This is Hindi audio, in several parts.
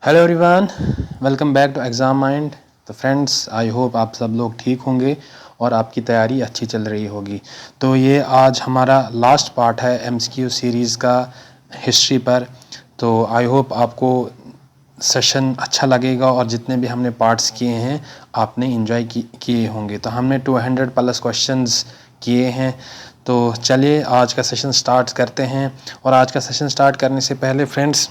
Hello everyone, welcome back to exam mind. तो फ्रेंड्स, आई होप आप सब लोग ठीक होंगे और आपकी तैयारी अच्छी चल रही होगी। तो ये आज हमारा लास्ट पार्ट है एमसीक्यू सीरीज़ का हिस्ट्री पर। तो आई होप आपको सेशन अच्छा लगेगा और जितने भी हमने पार्ट्स किए हैं आपने एंजॉय किए होंगे। तो हमने 200 प्लस क्वेश्चंस किए हैं। तो चलिए आज का सेशन स्टार्ट करते हैं। और आज का सेशन स्टार्ट करने से पहले फ्रेंड्स,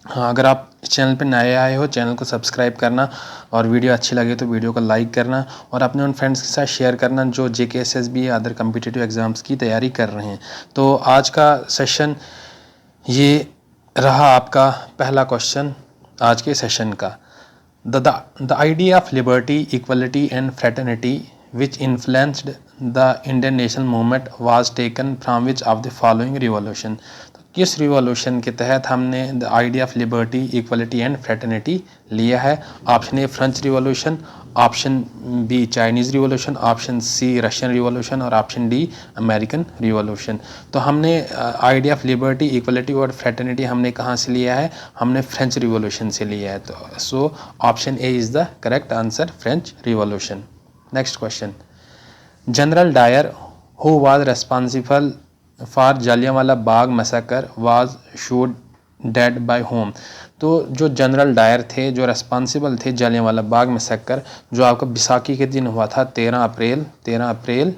हाँ, अगर आप चैनल पे नए आए हो चैनल को सब्सक्राइब करना और वीडियो अच्छी लगे तो वीडियो को लाइक करना और अपने उन फ्रेंड्स के साथ शेयर करना जो जेके एसएसबी या अदर कम्पिटिटिव एग्ज़ाम्स की तैयारी कर रहे हैं। तो आज का सेशन ये रहा आपका पहला क्वेश्चन आज के सेशन का। The idea of liberty, equality and fraternity which influenced the Indian national movement was taken from which of the following revolution। तो किस रिवॉल्यूशन के तहत हमने the idea of liberty, equality and fraternity लिया है? Option A French revolution, option B Chinese revolution, option C Russian revolution और ऑप्शन डी अमेरिकन रिवॉल्यूशन। तो हमने आइडिया ऑफ लिबर्टी, इक्वलिटी और फ्रेटर्निटी हमने कहाँ से लिया है? हमने फ्रेंच रिवॉल्यूशन से लिया है। तो so option A is the correct answer, French revolution. Next question. General Dyer, who was responsible for Jallianwala Bagh massacre, was shot dead by whom? तो जो जनरल डायर थे, जो रेस्पॉन्सिबल थे जलियांवाला बाग मैसेकर, जो आपका बैसाखी के दिन हुआ था 13 अप्रैल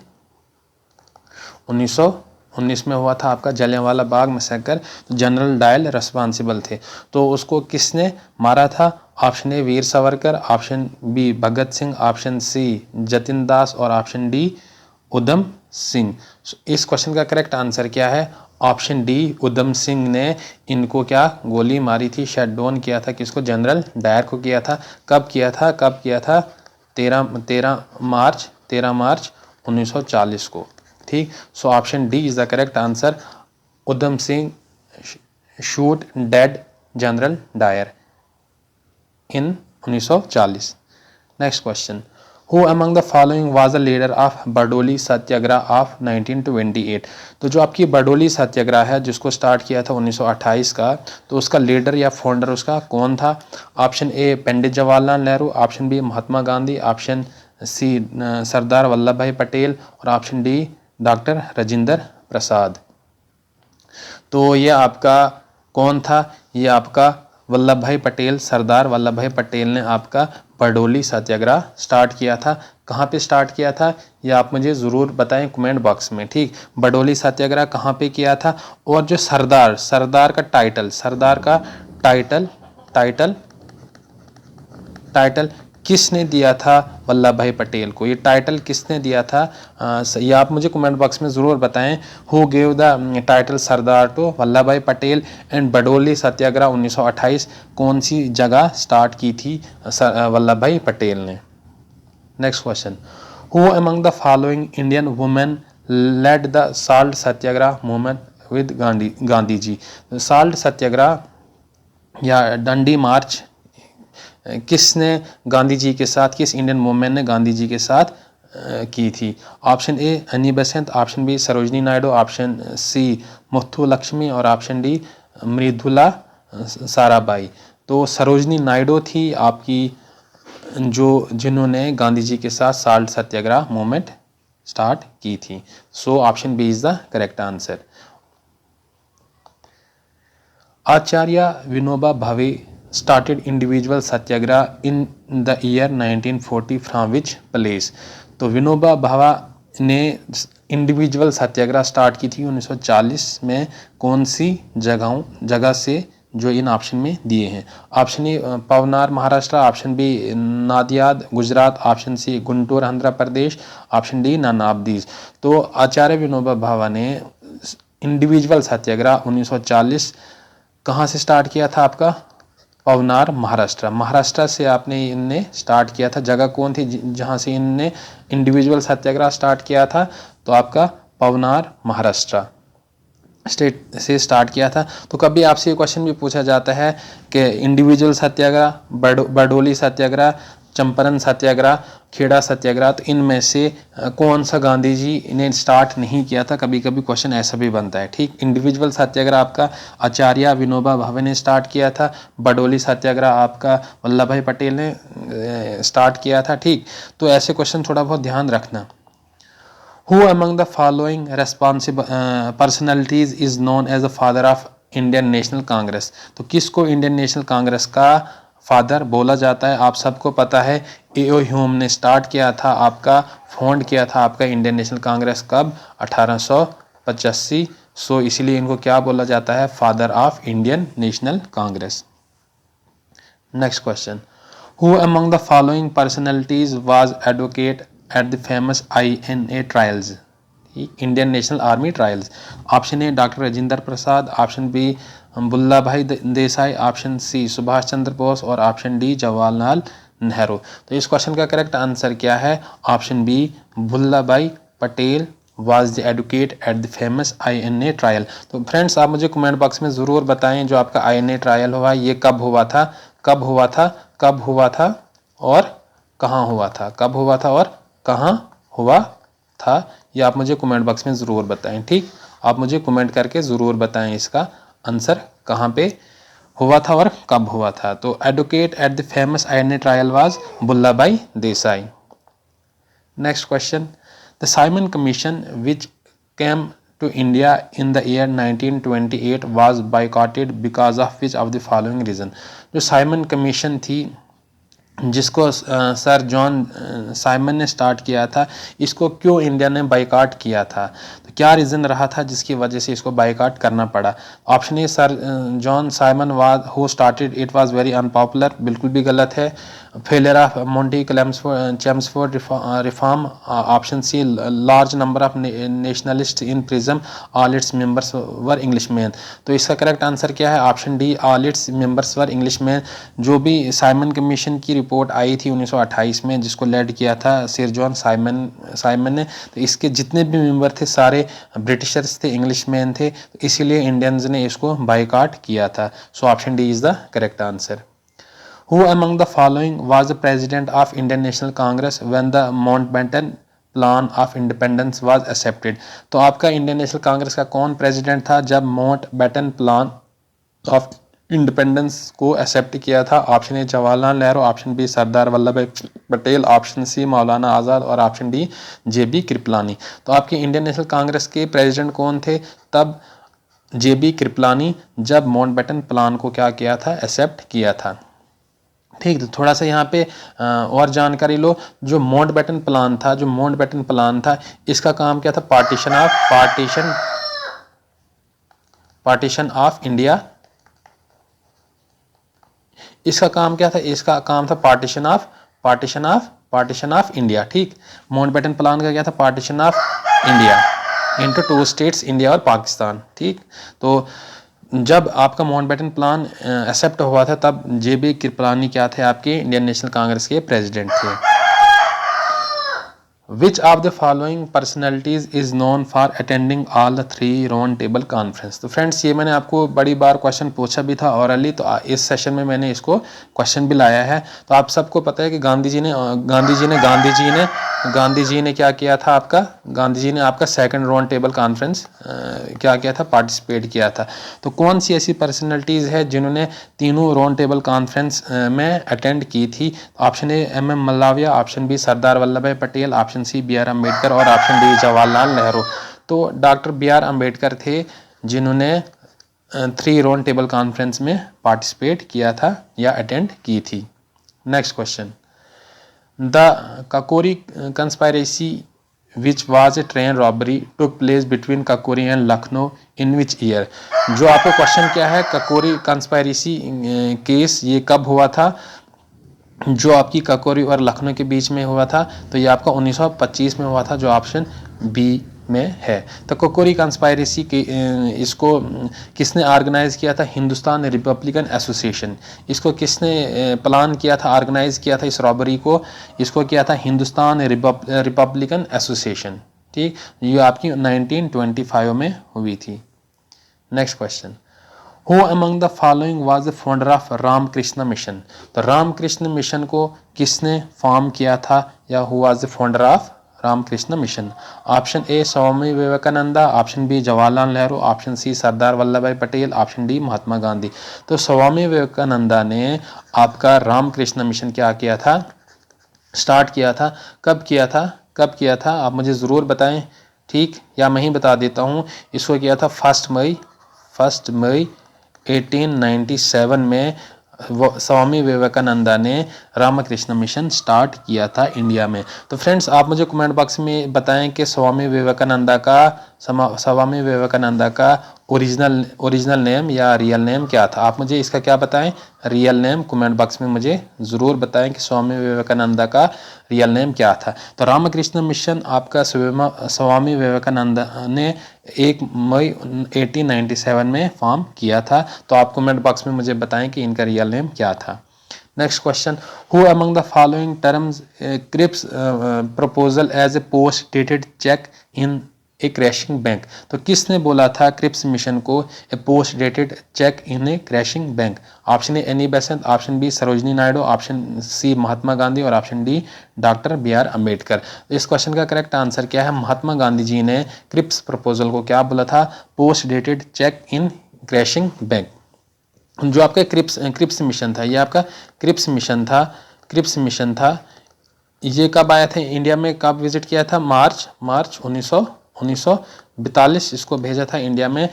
1919 में हुआ था आपका जलियांवाला बाग मैसेकर। तो जनरल डायल रिस्पॉन्सिबल थे। तो उसको किसने मारा था? Option A Veer Savarkar, option B Bhagat Singh, option C Jatin Das और ऑप्शन डी उधम सिंह। इस क्वेश्चन का करेक्ट आंसर क्या है? ऑप्शन डी उधम सिंह ने इनको क्या गोली मारी थी, शट डाउन किया था। किसको? जनरल डायर को किया था। कब किया था? 13 मार्च 1940 को। ठीक। So option D is the correct answer. Udham Singh shoot dead general Dyer in 1940। Next question. Who among the following was the leader of Bardoli Satyagraha of 1928? तो जो आपकी बरडोली सत्याग्रह है जिसको स्टार्ट किया था 1928 का, तो उसका लीडर या फाउंडर उसका कौन था? Option A Pandit Jawaharlal Nehru, option B Mahatma Gandhi, option C Sardar Vallabhbhai Patel और option D doctor Rajendra Prasad. तो ये आपका कौन था? ये आपका वल्लभ भाई पटेल, सरदार वल्लभ भाई पटेल ने आपका बरडोली सत्याग्रह स्टार्ट किया था। कहाँ पे स्टार्ट किया था ये आप मुझे ज़रूर बताएं कमेंट बॉक्स में। ठीक। बरडोली सत्याग्रह कहाँ पे किया था? और जो सरदार का टाइटल किसने दिया था वल्लभ भाई पटेल को? ये टाइटल किसने दिया था? ये आप मुझे कमेंट बॉक्स में ज़रूर बताएं। Who gave the title Sardar to Vallabhbhai Patel and Bardoloi सत्याग्रह 1928 कौन सी जगह स्टार्ट की थी वल्लभ भाई पटेल ने? Next question. Who among the following Indian women led the salt Satyagraha movement with Gandhi ji? Salt Satyagraha या डंडी मार्च किसने गांधी जी के साथ, किस इंडियन वुमेन ने गांधी जी के साथ की थी? Option A Annie Besant, option B Sarojini Naidu, option C Muthu Lakshmi और ऑप्शन डी मृदुला साराभाई। तो सरोजनी नायडू थी आपकी जिन्होंने गांधी जी के साथ साल्ट सत्याग्रह मूवमेंट स्टार्ट की थी। So option B is the correct answer. Acharya Vinoba Bhave started individual Satyagraha in the year 1940 from which place? तो विनोबा भावे ने इंडिविजुअल सत्याग्रह स्टार्ट की थी 1940 में कौन सी जगह से, जो इन ऑप्शन में दिए हैं? Option A Paunar Maharashtra, option B Nadiad Gujarat, option C Guntur Andhra Pradesh, option D नानाबदीज। तो आचार्य विनोबा भावे ने इंडिविजुअल सत्याग्रह 1940 कहाँ से स्टार्ट किया था? आपका पवनार महाराष्ट्र से आपने इनने स्टार्ट किया था। जगह कौन थी जहाँ से इनने इंडिविजुअल सत्याग्रह स्टार्ट किया था? तो आपका पवनार महाराष्ट्र स्टेट से स्टार्ट किया था। तो कभी आपसे ये क्वेश्चन भी पूछा जाता है कि इंडिविजुअल सत्याग्रह, बरडोली सत्याग्रह चंपारण सत्याग्रह, खेड़ा सत्याग्रह, तो इनमें से कौन सा गांधी जी ने स्टार्ट नहीं किया था? कभी कभी क्वेश्चन ऐसा भी बनता है, ठीक। इंडिविजुअल सत्याग्रह आपका आचार्य विनोबा भावे ने स्टार्ट किया था। बडोली सत्याग्रह आपका वल्लभ भाई पटेल ने स्टार्ट किया था, ठीक। तो ऐसे क्वेश्चन थोड़ा बहुत ध्यान रखना। Who among the following responsible personalities is known as the father of Indian National Congress? तो किसको इंडियन नेशनल कांग्रेस का फादर बोला जाता है? आप सबको पता है एओ ह्यूम ने स्टार्ट किया था आपका, फाउंड किया था आपका इंडियन नेशनल कांग्रेस कब? 1885। सो इसीलिए इनको क्या बोला जाता है? Father of Indian National Congress. Next question, who among the following personalities was advocate at the famous INA trials, Indian National Army trials? Option A doctor Rajendra Prasad, option B Vallabhbhai Desai, option C Subhash Chandra Bose और ऑप्शन डी जवाहरलाल नेहरू। तो इस क्वेश्चन का करेक्ट आंसर क्या है? Option B Vallabhbhai Patel was the advocate at the famous INA trial. तो फ्रेंड्स आप मुझे कमेंट बॉक्स में ज़रूर बताएं जो आपका INA ट्रायल हुआ ये कब हुआ था, कब हुआ था, कब हुआ था और कहाँ हुआ था, कब हुआ था और कहाँ हुआ था, ये आप मुझे कमेंट बॉक्स में ज़रूर बताएं, ठीक। आप मुझे कमेंट करके ज़रूर बताएं इसका आंसर कहाँ पे हुआ था और कब हुआ था। तो advocate at the famous INA trial was Vallabhbhai Desai. Next question, the Simon Commission which came to India in the year 1928 was boycotted because of which of the following reason? जो साइमन कमीशन थी जिसको सर जॉन साइमन ने स्टार्ट किया था, इसको क्यों इंडिया ने बाइकआउट किया था? तो क्या रीज़न रहा था जिसकी वजह से इसको बाइकआउट करना पड़ा? Option A sir John Simon was who started it was very unpopular, बिल्कुल भी गलत है। Failure of Monty Chelmsford reform, option C large number of nationalist in prison, all its members were Englishman. तो इसका करेक्ट आंसर क्या है? Option D all its members were Englishman. जो भी साइमन कमीशन की रिपोर्ट आई थी 1928 में जिसको लेड किया था सर जॉन साइमन ने, तो इसके जितने भी मेंबर थे सारे ब्रिटिशर्स थे, इंग्लिशमैन थे, तो इसीलिए इंडियंस ने इसको बाइकआउट किया था। सो option D is the correct answer. Who among the following was the president of Indian National Congress when the Mountbatten plan of independence was accepted? तो आपका इंडियन नेशनल कांग्रेस का कौन प्रेसिडेंट था जब माउंटबेटन प्लान ऑफ इंडिपेंडेंस को एक्सेप्ट किया था? Option A Jawaharlal Nehru, option B Sardar Vallabhbhai Patel, option सी मौलाना आज़ाद और ऑप्शन डी JB कृपलानी। तो आपके इंडियन नेशनल कांग्रेस के प्रेसिडेंट कौन थे तब? JB कृपलानी, जब माउंटबेटन प्लान को क्या किया था? एक्सेप्ट किया था, ठीक। तो थोड़ा सा यहाँ पे और जानकारी लो। जो माउंटबेटन प्लान था, जो माउंटबेटन प्लान था इसका काम क्या था? Partition of India. इसका काम क्या था? इसका काम था पार्टीशन ऑफ इंडिया, ठीक। माउंटबेटन प्लान का क्या था? Partition of India into 2 states, India और पाकिस्तान, ठीक। तो जब आपका माउंटबेटन प्लान एक्सेप्ट हुआ था तब JB कृपलानी क्या थे? आपके इंडियन नेशनल कांग्रेस के प्रेसिडेंट थे। Which of the following personalities is known for attending all the 3 round table conference? तो फ्रेंड्स ये मैंने आपको बड़ी बार क्वेश्चन पूछा भी था ऑरली, तो इस सेशन में मैंने इसको क्वेश्चन भी लाया है। तो आप सबको पता है कि गांधी जी ने क्या किया था? गांधी जी ने आपका 2nd राउंड टेबल कॉन्फ्रेंस क्या किया था? पार्टिसिपेट किया था। तो कौन सी ऐसी पर्सनैलिटीज़ है जिन्होंने तीनों राउंड टेबल कॉन्फ्रेंस में अटेंड की थी? Option A MM Malaviya, option B Sardar Vallabhbhai Patel, option C BR Ambedkar और ऑप्शन डी जवाहरलाल नेहरू। तो डॉक्टर BR अम्बेडकर थे जिन्होंने 3 राउंड टेबल कॉन्फ्रेंस में पार्टिसिपेट किया था या अटेंड की थी। Next question, the Kakori conspiracy which was a train robbery took place between Kakori and Lucknow in which year? जो आपको क्वेश्चन क्या है, काकोरी कंस्पायरेसी केस ये कब हुआ था जो आपकी काकोरी और लखनऊ के बीच में हुआ था? तो ये आपका 1925 में हुआ था, जो ऑप्शन बी में है। तो काकोरी कंस्पायरेसी के इसको किसने ऑर्गेनाइज किया था? Hindustan Republican association. इसको किसने प्लान किया था, ऑर्गेनाइज किया था इस रॉबरी को? इसको किया था हिंदुस्तान रिपब्लिकन एसोसिएशन, ठीक। ये आपकी 1925 में हुई थी। Next question, who among the following was the founder of Ramakrishna mission. तो रामकृष्ण मिशन को किसने फॉर्म किया था, या who was the founder of Ramakrishna mission? Option A Swami Vivekananda, option B Jawaharlal Nehru, option C Sardar Vallabhbhai Patel, option D Mahatma Gandhi. तो स्वामी विवेकानंदा ने आपका रामकृष्ण मिशन क्या किया था, स्टार्ट किया था। कब किया था, कब किया था आप मुझे ज़रूर बताएं, ठीक, या मैं ही बता देता हूँ। इसको किया था 1 मई 1897 में स्वामी विवेकानंदा ने रामकृष्ण मिशन स्टार्ट किया था इंडिया में। तो फ्रेंड्स आप मुझे कमेंट बॉक्स में बताएं कि स्वामी विवेकानंदा का ओरिजिनल नेम या रियल नेम क्या था। आप मुझे इसका क्या बताएं, रियल नेम, कमेंट बॉक्स में मुझे ज़रूर बताएं कि स्वामी विवेकानंदा का रियल नेम क्या था। तो रामकृष्ण मिशन आपका स्वामी विवेकानंदा ने 1 मई 1897 में फॉर्म किया था। तो आप कमेंट बॉक्स में मुझे बताएं कि इनका रियल नेम क्या था। Next question, who among the following terms Cripps proposal as a post dated cheque in a crashing bank. तो किसने बोला था क्रिप्स मिशन को a post dated cheque in a crashing bank? Option A Annie Besant, option B Sarojini Naidu, option C Mahatma Gandhi और option D doctor B R Ambedkar. इस क्वेश्चन का करेक्ट आंसर क्या है? महात्मा गांधी जी ने क्रिप्स प्रपोजल को क्या बोला था? Post dated cheque in crashing bank. जो आपका क्रिप्स मिशन था, ये आपका क्रिप्स मिशन था। ये कब आया था इंडिया में, कब विजिट किया था? मार्च 1942 इसको भेजा था इंडिया में,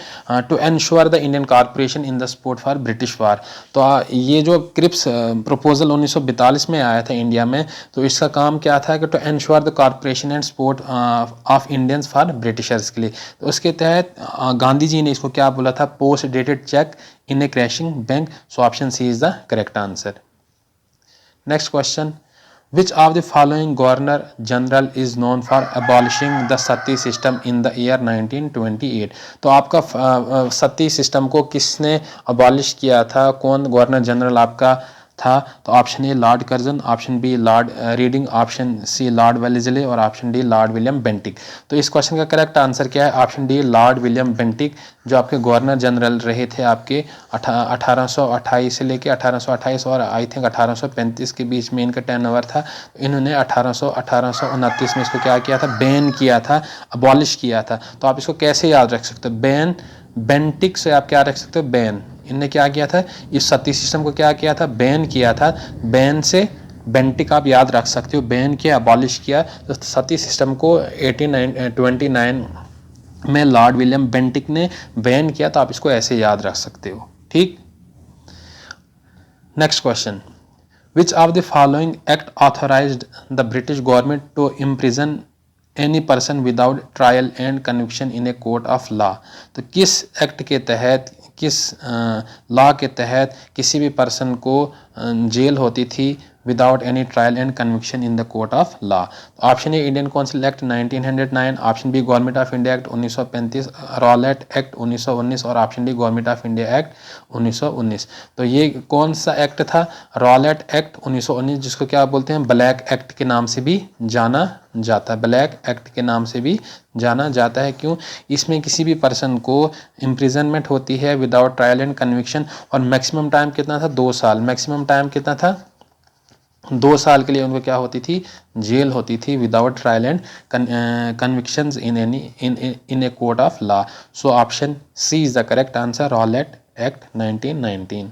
to ensure the Indian corporation in the support for British war. तो ये जो क्रिप्स प्रपोजल 1942 में आया था इंडिया में, तो इसका काम क्या था कि to ensure the corporation and support of Indians for Britishers के लिए। तो उसके तहत गांधी जी ने इसको क्या बोला था? Post dated cheque in a crashing bank. So option C is the correct answer. Next question, Which of the following Governor General is known for abolishing the Sati system in the year 1928? तो आपका सती सिस्टम को किसने अबॉलिश किया था, कौन गवर्नर जनरल आपका था? तो option A Lord Curzon, option B Lord Reading, option C Lord Wellesley और option D Lord William Bentinck. तो इस क्वेश्चन का करेक्ट आंसर क्या है? Option D Lord William Bentinck, जो आपके गवर्नर जनरल रहे थे आपके 1828 से लेके 1828 और आई थिंक 1835 के बीच में इनका टेनओवर था। इन्होंने 1829 में इसको क्या किया था? बैन किया था, अबॉलिश किया था। तो आप इसको कैसे याद रख सकते हो? बेंटिक से आप क्या रख सकते हो? बैन। इनने क्या किया था? इस सती सिस्टम को क्या किया था? बैन किया था। बैन से बेंटिक आप याद रख सकते हो, बैन किया, अबॉलिश किया। तो सती सिस्टम को 1829 में लॉर्ड विलियम बेंटिक ने बैन किया। तो आप इसको ऐसे याद रख सकते हो, ठीक। Next question, which of the following act authorised the British government to imprison any person without trial and conviction in a court of law? तो किस एक्ट के तहत, किस लॉ के तहत किसी भी पर्सन को जेल होती थी without any trial and conviction in the court of law? Option A Indian council act 1909, option B government of India act 1935, Rowlatt act 1919 और option D government of India act 1919। तो ये कौन सा एक्ट था? रॉलेट एक्ट 1919, जिसको क्या बोलते हैं? ब्लैक एक्ट के नाम से भी जाना जाता है। ब्लैक एक्ट के नाम से भी जाना जाता है। क्यों? इसमें किसी भी पर्सन को इम्प्रिजनमेंट होती है विदाउट ट्रायल एंड कन्विक्शन, और मैक्सिमम टाइम कितना था? 2 साल। मैक्सिमम टाइम कितना था? 2 साल के लिए उनको क्या होती थी? जेल होती थी without trial and convictions in a court of law. So option C is the correct answer, Rowlatt act 1919।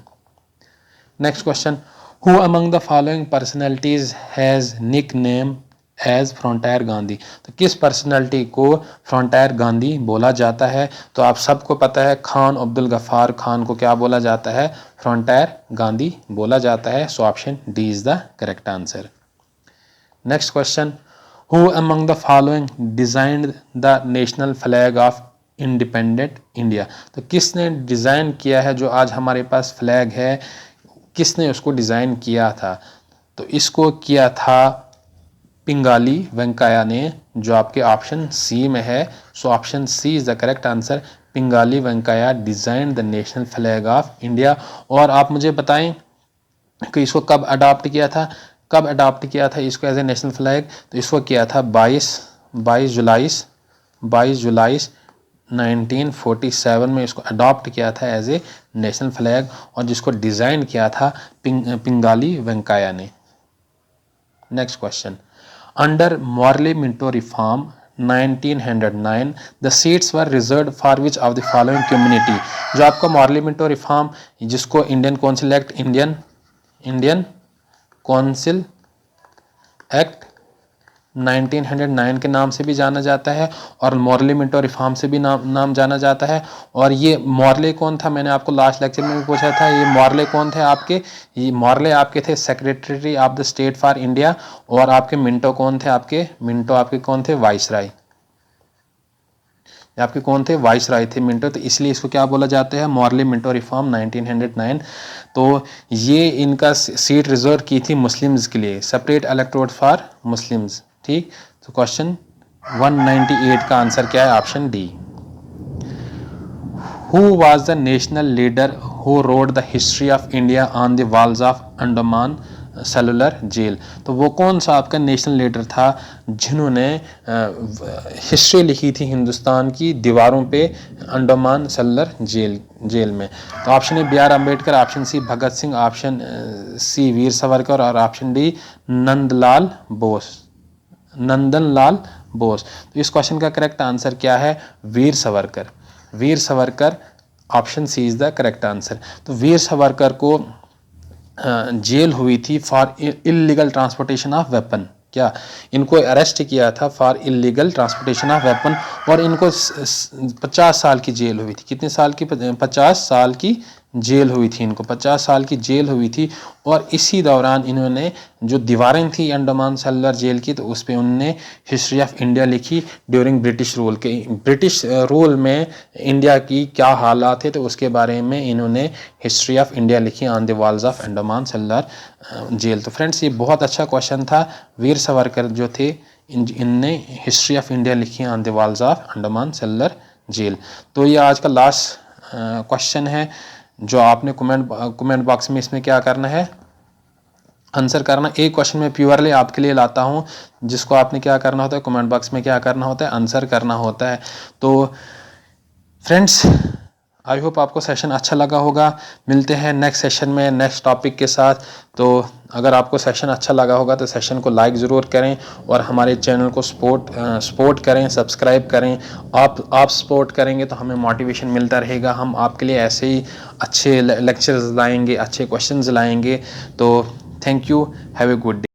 Next question, who among the following personalities has nickname as frontier Gandhi? तो किस पर्सनैलिटी को फ्रंटायर गांधी बोला जाता है? तो आप सबको पता है, खान अब्दुल गफ्फार खान को क्या बोला जाता है? फ्रंटायर गांधी बोला जाता है। So option D is the correct answer. Next question, who among the following designed the national flag of independent India? तो किसने डिज़ाइन किया है जो आज हमारे पास फ्लैग है, किसने उसको डिज़ाइन किया था? तो इसको किया था पिंगाली वेंकैया ने, जो आपके ऑप्शन सी में है। So option C is the correct answer, Pingali Venkayya design the national flag of India. और आप मुझे बताएं कि इसको कब अडॉप्ट किया था? कब अडॉप्ट किया था इसको एज ए नेशनल फ्लैग? तो इसको किया था 22 जुलाई 1947 में इसको अडॉप्ट किया था एज ए नेशनल फ्लैग, और जिसको डिज़ाइन किया था पिंगाली वेंकैया ने। Next question, under Morley Minto reform 1909 the seats were reserve for which of the following community. जो आपका मॉर्ले मिंटो रिफॉर्म, जिसको Indian council act Indian council act 1909 के नाम से भी जाना जाता है, और मॉर्ले मिंटो रिफॉर्म से भी नाम जाना जाता है। और ये मॉर्ले कौन था, मैंने आपको लास्ट लेक्चर में भी पूछा था, ये मॉर्ले कौन थे आपके, ये मॉर्ले आपके थे secretary of the state for India, और आपके मिंटो कौन थे, मिंटो आपके कौन थे, वाइसराय। आपके कौन थे, वाइसराय थे मिंटो, तो इसलिए इसको क्या बोला जाता है, मॉर्ले मिंटो रिफॉर्म 1909। तो ये इनका सीट रिजर्व की थी मुस्लिम्स के लिए, सेपरेट इलेक्टोरेट फॉर मुस्लिम्स, ठीक। तो क्वेश्चन 198 का आंसर क्या है, option D. Who was the national leader who wrote the history of India on the walls of Andaman cellular jail. तो वो कौन सा आपका नेशनल लीडर था जिन्होंने हिस्ट्री लिखी थी हिंदुस्तान की दीवारों पे अंडमान सेलुलर जेल में। तो option A B R Ambedkar, option C Bhagat Singh, option C Veer Savarkar, और ऑप्शन डी नंदलाल बोस। तो इस क्वेश्चन का करेक्ट आंसर क्या है, Veer Savarkar, option C is the correct answer. तो वीर सावरकर को जेल हुई थी for illegal transportation of weapon. क्या इनको अरेस्ट किया था for illegal transportation of weapon, और इनको 50 साल की जेल हुई थी। कितने साल की, 50 साल की जेल हुई थी इनको, 50 साल की जेल हुई थी। और इसी दौरान इन्होंने जो दीवारें थी अंडमान सेलुलर जेल की, तो उस पर उन्होंने हिस्ट्री ऑफ इंडिया लिखी ड्यूरिंग ब्रिटिश रूल के। ब्रिटिश रूल में इंडिया की क्या हालात थे, तो उसके बारे में इन्होंने हिस्ट्री ऑफ इंडिया लिखी on the walls of Andaman cellular jail. तो फ्रेंड्स ये बहुत अच्छा क्वेश्चन था। वीर सावरकर जो थे इनने हिस्ट्री ऑफ इंडिया लिखी on the walls of Andaman cellular jail. तो ये आज का लास्ट क्वेश्चन है, जो आपने कमेंट बॉक्स में इसमें क्या करना है, आंसर करना। एक क्वेश्चन मैं प्योरली आपके लिए लाता हूं, जिसको आपने क्या करना होता है, कमेंट बॉक्स में क्या करना होता है, आंसर करना होता है। तो फ्रेंड्स आई होप आपको सेशन अच्छा लगा होगा। मिलते हैं नेक्स्ट सेशन में नेक्स्ट टॉपिक के साथ। तो अगर आपको सेशन अच्छा लगा होगा तो सेशन को लाइक ज़रूर करें, और हमारे चैनल को सपोर्ट करें, सब्सक्राइब करें। आप सपोर्ट करेंगे तो हमें मोटिवेशन मिलता रहेगा, हम आपके लिए ऐसे ही अच्छे लेक्चर्स लाएंगे, अच्छे क्वेश्चंस लाएंगे। तो thank you, have a good day.